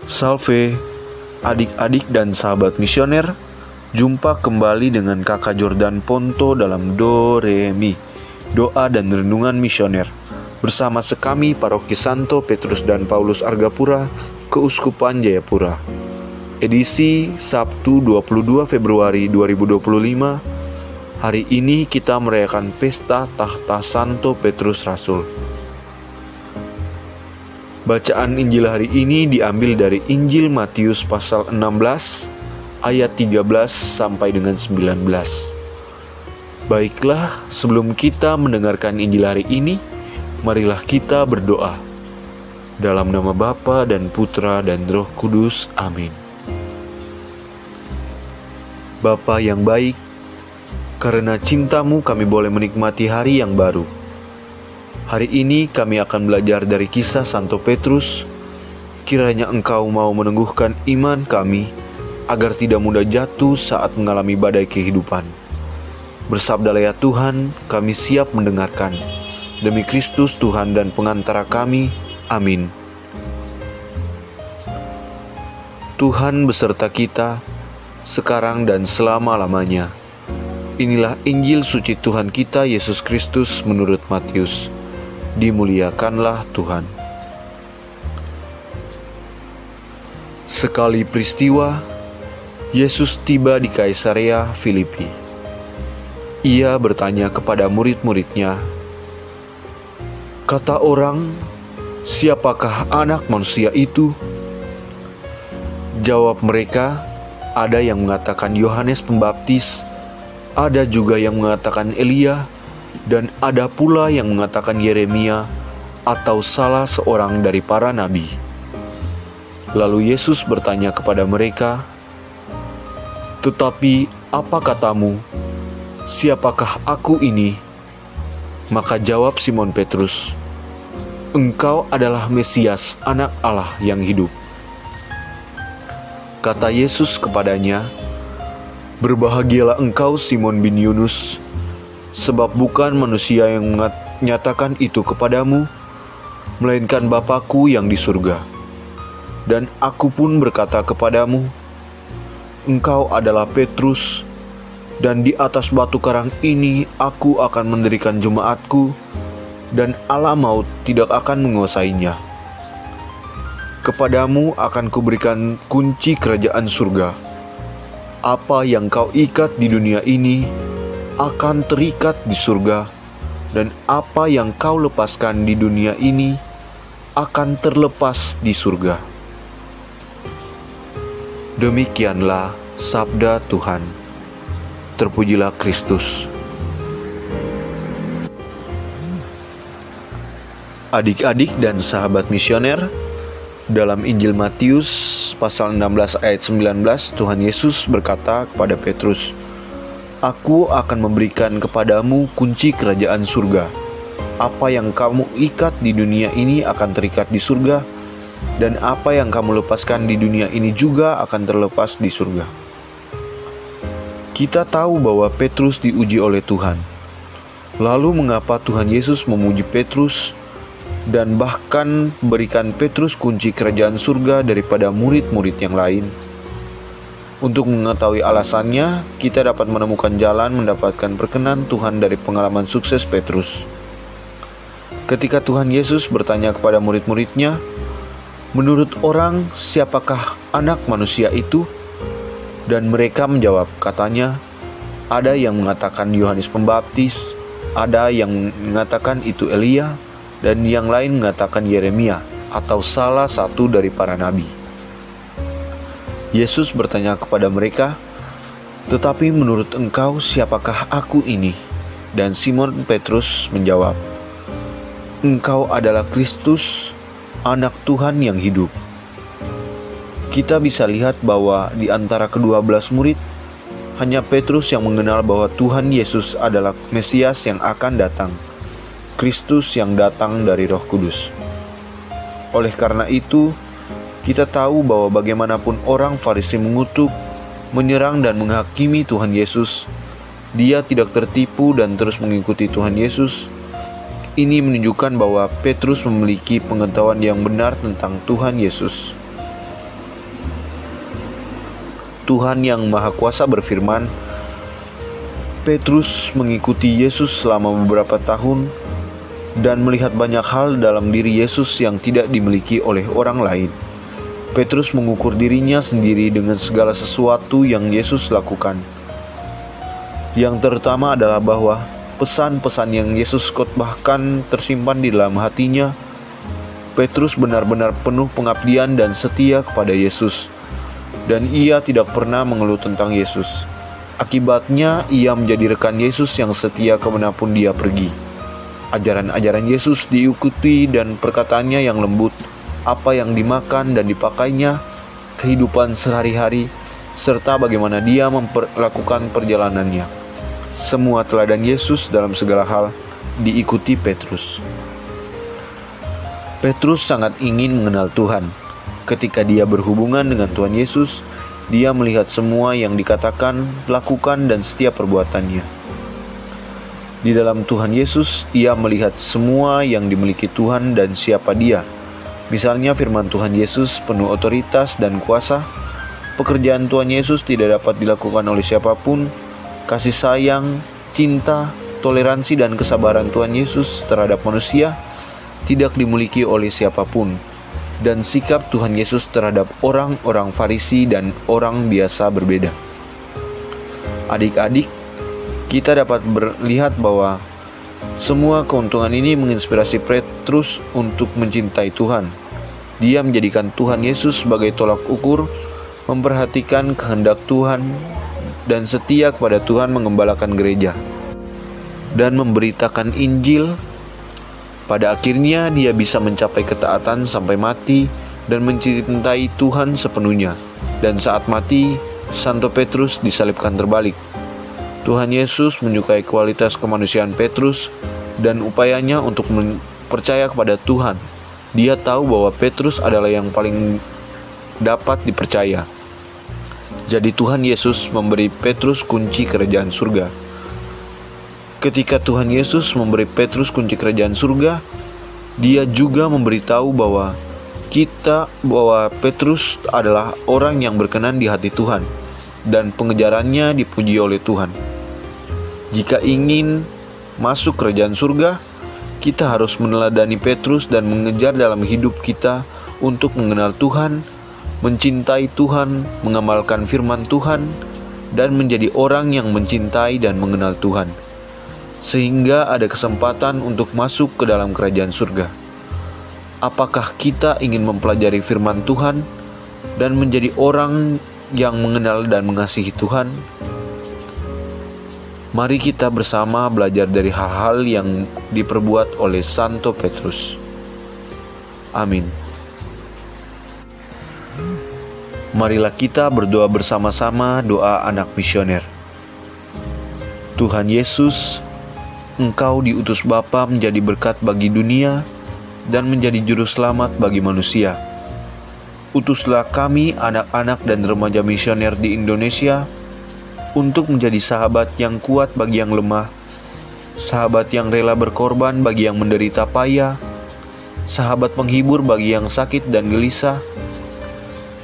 Salve, adik-adik dan sahabat misioner. Jumpa kembali dengan kakak Jordan Ponto dalam Do Re Mi, doa dan renungan misioner, bersama sekami Paroki Santo Petrus dan Paulus Argapura, Keuskupan Jayapura. Edisi Sabtu 22 Februari 2025. Hari ini kita merayakan pesta tahta Santo Petrus Rasul. Bacaan Injil hari ini diambil dari Injil Matius pasal 16 ayat 13 sampai dengan 19. Baiklah, sebelum kita mendengarkan Injil hari ini, marilah kita berdoa. Dalam nama Bapa dan Putra dan Roh Kudus. Amin. Bapa yang baik, karena cinta-Mu kami boleh menikmati hari yang baru. Hari ini kami akan belajar dari kisah Santo Petrus. Kiranya Engkau mau meneguhkan iman kami, agar tidak mudah jatuh saat mengalami badai kehidupan. Bersabdalah ya Tuhan, kami siap mendengarkan. Demi Kristus Tuhan dan pengantara kami. Amin. Tuhan beserta kita, sekarang dan selama-lamanya. Inilah Injil suci Tuhan kita Yesus Kristus menurut Matius. Dimuliakanlah Tuhan. Sekali peristiwa, Yesus tiba di Kaisarea Filipi. Ia bertanya kepada murid-muridnya, "Kata orang, siapakah anak manusia itu?" Jawab mereka, "Ada yang mengatakan Yohanes Pembaptis, ada juga yang mengatakan Elia, dan ada pula yang mengatakan Yeremia atau salah seorang dari para nabi." Lalu Yesus bertanya kepada mereka, "Tetapi apa katamu? Siapakah aku ini?" Maka jawab Simon Petrus, "Engkau adalah Mesias, Anak Allah yang hidup." Kata Yesus kepadanya, "Berbahagialah engkau Simon bin Yunus, sebab bukan manusia yang menyatakan itu kepadamu, melainkan Bapa-Ku yang di surga. Dan aku pun berkata kepadamu, engkau adalah Petrus, dan di atas batu karang ini aku akan mendirikan jemaatku, dan ala maut tidak akan menguasainya. Kepadamu akan kuberikan kunci kerajaan surga. Apa yang kau ikat di dunia ini akan terikat di surga, dan apa yang kau lepaskan di dunia ini akan terlepas di surga." Demikianlah sabda Tuhan. Terpujilah Kristus. Adik-adik dan sahabat misioner, dalam Injil Matius pasal 16 ayat 19, Tuhan Yesus berkata kepada Petrus, "Aku akan memberikan kepadamu kunci kerajaan surga. Apa yang kamu ikat di dunia ini akan terikat di surga, dan apa yang kamu lepaskan di dunia ini juga akan terlepas di surga." Kita tahu bahwa Petrus diuji oleh Tuhan. Lalu mengapa Tuhan Yesus memuji Petrus dan bahkan berikan Petrus kunci kerajaan surga daripada murid-murid yang lain? Untuk mengetahui alasannya, kita dapat menemukan jalan mendapatkan perkenan Tuhan dari pengalaman sukses Petrus. Ketika Tuhan Yesus bertanya kepada murid-muridnya, "Menurut orang, siapakah anak manusia itu?" Dan mereka menjawab, katanya, "Ada yang mengatakan Yohanes Pembaptis, ada yang mengatakan itu Elia, dan yang lain mengatakan Yeremia atau salah satu dari para nabi." Yesus bertanya kepada mereka, "Tetapi menurut engkau siapakah aku ini?" Dan Simon Petrus menjawab, "Engkau adalah Kristus, Anak Tuhan yang hidup." Kita bisa lihat bahwa di antara ke-12 murid, hanya Petrus yang mengenal bahwa Tuhan Yesus adalah Mesias yang akan datang, Kristus yang datang dari Roh Kudus. Oleh karena itu, kita tahu bahwa bagaimanapun orang Farisi mengutuk, menyerang dan menghakimi Tuhan Yesus, dia tidak tertipu dan terus mengikuti Tuhan Yesus. Ini menunjukkan bahwa Petrus memiliki pengetahuan yang benar tentang Tuhan Yesus. Tuhan yang Maha Kuasa berfirman, Petrus mengikuti Yesus selama beberapa tahun dan melihat banyak hal dalam diri Yesus yang tidak dimiliki oleh orang lain. Petrus mengukur dirinya sendiri dengan segala sesuatu yang Yesus lakukan. Yang terutama adalah bahwa pesan-pesan yang Yesus khotbahkan tersimpan di dalam hatinya. Petrus benar-benar penuh pengabdian dan setia kepada Yesus, dan ia tidak pernah mengeluh tentang Yesus. Akibatnya, ia menjadi rekan Yesus yang setia kemanapun dia pergi. Ajaran-ajaran Yesus diikuti dan perkataannya yang lembut, apa yang dimakan dan dipakainya, kehidupan sehari-hari, serta bagaimana dia memperlakukan perjalanannya. Semua teladan Yesus dalam segala hal diikuti Petrus. Petrus sangat ingin mengenal Tuhan. Ketika dia berhubungan dengan Tuhan Yesus, dia melihat semua yang dikatakan, lakukan, dan setiap perbuatannya. Di dalam Tuhan Yesus, ia melihat semua yang dimiliki Tuhan dan siapa dia. Misalnya firman Tuhan Yesus penuh otoritas dan kuasa. Pekerjaan Tuhan Yesus tidak dapat dilakukan oleh siapapun. Kasih sayang, cinta, toleransi, dan kesabaran Tuhan Yesus terhadap manusia tidak dimiliki oleh siapapun. Dan sikap Tuhan Yesus terhadap orang-orang Farisi dan orang biasa berbeda. Adik-adik, kita dapat melihat bahwa semua keuntungan ini menginspirasi Petrus untuk mencintai Tuhan. Dia menjadikan Tuhan Yesus sebagai tolak ukur, memperhatikan kehendak Tuhan, dan setia kepada Tuhan mengembalakan gereja dan memberitakan Injil. Pada akhirnya dia bisa mencapai ketaatan sampai mati dan mencintai Tuhan sepenuhnya. Dan saat mati, Santo Petrus disalibkan terbalik. Tuhan Yesus menyukai kualitas kemanusiaan Petrus dan upayanya untuk percaya kepada Tuhan. Dia tahu bahwa Petrus adalah yang paling dapat dipercaya. Jadi Tuhan Yesus memberi Petrus kunci kerajaan surga. Ketika Tuhan Yesus memberi Petrus kunci kerajaan surga, dia juga memberitahu bahwa Petrus adalah orang yang berkenan di hati Tuhan dan pengejarannya dipuji oleh Tuhan. Jika ingin masuk kerajaan surga, kita harus meneladani Petrus dan mengejar dalam hidup kita untuk mengenal Tuhan, mencintai Tuhan, mengamalkan firman Tuhan, dan menjadi orang yang mencintai dan mengenal Tuhan, sehingga ada kesempatan untuk masuk ke dalam kerajaan surga. Apakah kita ingin mempelajari firman Tuhan dan menjadi orang yang mengenal dan mengasihi Tuhan? Mari kita bersama belajar dari hal-hal yang diperbuat oleh Santo Petrus. Amin. Marilah kita berdoa bersama-sama doa anak misioner. Tuhan Yesus, Engkau diutus Bapa menjadi berkat bagi dunia dan menjadi juru selamat bagi manusia. Utuslah kami anak-anak dan remaja misioner di Indonesia untuk menjadi sahabat yang kuat bagi yang lemah, sahabat yang rela berkorban bagi yang menderita payah, sahabat penghibur bagi yang sakit dan gelisah.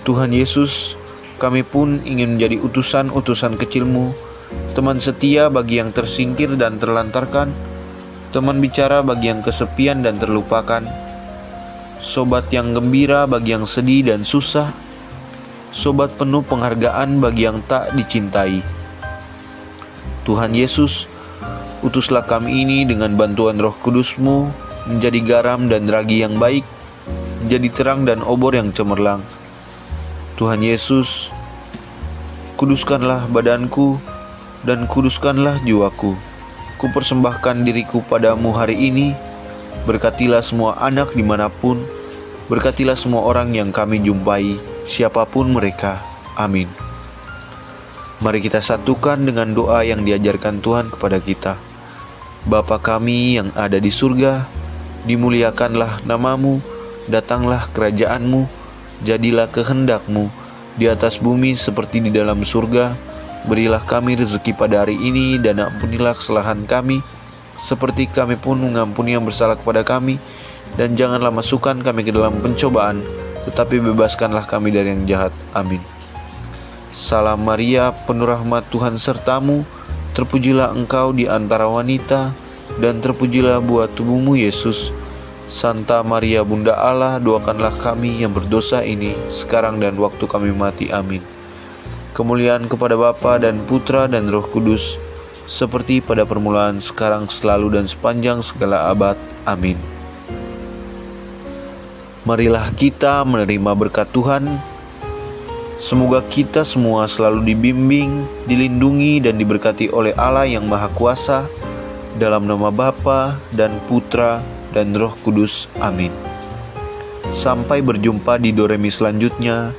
Tuhan Yesus, kami pun ingin menjadi utusan-utusan kecil-Mu, teman setia bagi yang tersingkir dan terlantarkan, teman bicara bagi yang kesepian dan terlupakan, sobat yang gembira bagi yang sedih dan susah, sobat penuh penghargaan bagi yang tak dicintai. Tuhan Yesus, utuslah kami ini dengan bantuan Roh Kudus-Mu menjadi garam dan ragi yang baik, menjadi terang dan obor yang cemerlang. Tuhan Yesus, kuduskanlah badanku dan kuduskanlah jiwaku. Kupersembahkan diriku padamu hari ini. Berkatilah semua anak dimanapun. Berkatilah semua orang yang kami jumpai, siapapun mereka. Amin. Mari kita satukan dengan doa yang diajarkan Tuhan kepada kita. Bapa kami yang ada di surga, dimuliakanlah namamu, datanglah kerajaan-Mu, jadilah kehendak-Mu di atas bumi seperti di dalam surga. Berilah kami rezeki pada hari ini dan ampunilah kesalahan kami seperti kami pun mengampuni yang bersalah kepada kami. Dan janganlah masukkan kami ke dalam pencobaan, tetapi bebaskanlah kami dari yang jahat. Amin. Salam Maria, penuh rahmat, Tuhan sertamu. Terpujilah engkau di antara wanita, dan terpujilah buah tubuhmu Yesus. Santa Maria Bunda Allah, doakanlah kami yang berdosa ini, sekarang dan waktu kami mati. Amin. Kemuliaan kepada Bapa dan Putra dan Roh Kudus, seperti pada permulaan, sekarang, selalu, dan sepanjang segala abad. Amin. Marilah kita menerima berkat Tuhan. Semoga kita semua selalu dibimbing, dilindungi, dan diberkati oleh Allah yang Maha Kuasa, dalam nama Bapa dan Putra dan Roh Kudus. Amin. Sampai berjumpa di Doremi selanjutnya.